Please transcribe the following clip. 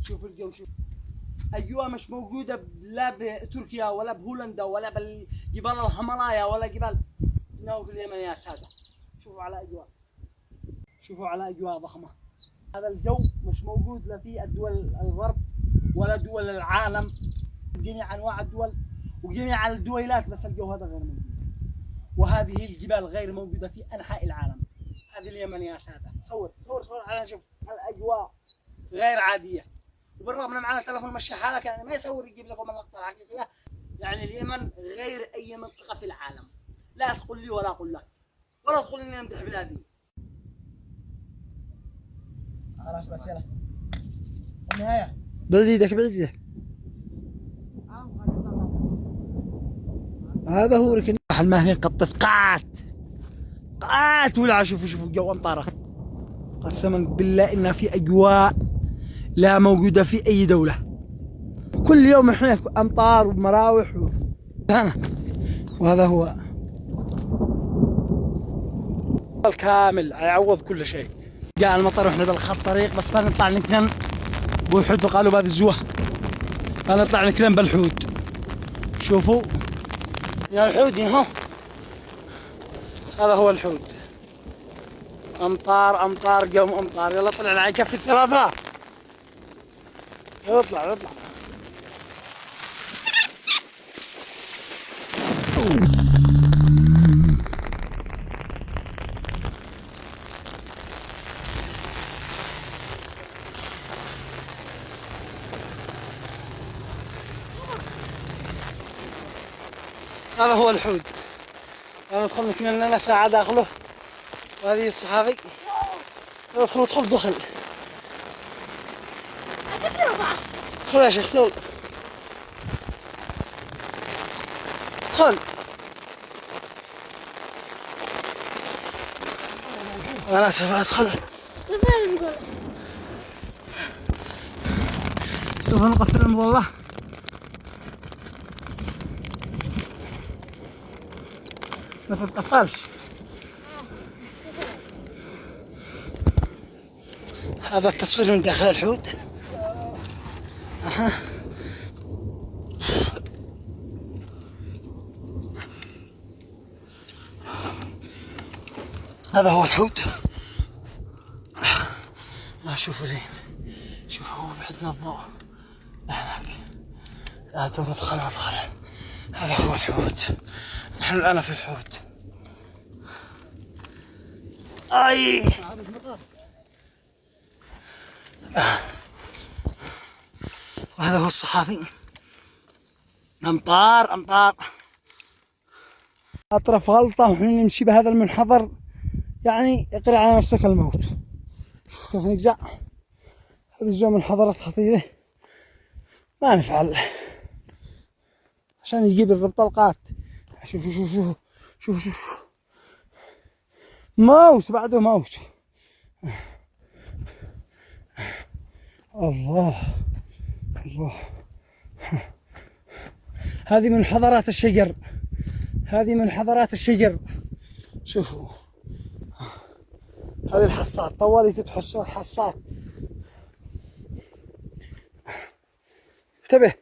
شوف الجو، شوف أجواء مش موجودة لا بتركيا ولا بهولندا ولا بالجبال الهيمالايا ولا جبال في اليمن يا سادة. شوفوا على أجواء، شوفوا على أجواء ضخمة. هذا الجو مش موجود لا في الدول الغرب ولا دول العالم، جميع أنواع الدول وجميع الدويلات، بس الجو هذا غير موجود. وهذه الجبال غير موجودة في أنحاء العالم. هذه اليمن يا سادة. صور صور صور على، شوف الأجواء غير عادية. وبالرغم ان معنا تلفون مشي حالك يعني ما يصور يجيب لكم اللقطة الحقيقية. يعني اليمن غير أي منطقة في العالم. لا تقول لي ولا أقول لك ولا تقول إني أمدح بلادي. خلاص بس يلا النهاية. بعد ايدك بعد ايدك. هذا هو ركن المهني قطف قات ولا. شوفوا الجو أمطاره. قسما بالله إن في أجواء لا موجودة في أي دولة. كل يوم احنا أمطار ومراوح وهذا هو الكامل يعوض كل شيء. جاء المطر واحنا بالخط طريق، بس ما نطلع نكنن بوحود وقالوا بهذه الزوه نطلع نكنن بالحود. شوفوا يا الحود اهو، هذا هو الحود. امطار امطار قوم امطار. يلا طلع على كفة ثلاثة. اطلع اطلع. هذا هو الحود. ندخل نكمل لنا ساعة داخله. وهذه الصحافي. ادخل دخل. دخل يا شيخ دخل. دخل. أنا سوف أدخل. سوف نقفل المظلة. ما تتقفلش. هذا التصوير من داخل الحوت. هذا هو الحوت. شوفوا لين، شوفوا هو بعدنا الضوء هناك. لا ندخل. هذا هو الحوت. نحن الآن في الحوت. أي وهذا هو الصحافي. أمطار أطرف غلطة ونحن نمشي بهذا المنحدر، يعني اقرأ على نفسك الموت. شوف كيف نجزع. هذه الجو منحدرات خطيرة ما نفعل عشان يجيب الربط القات. شوف موت بعده موت. الله هذه من حضارات الشجر. شوفوا هذه الحصات طوالي تتحسوا الحصات. انتبه.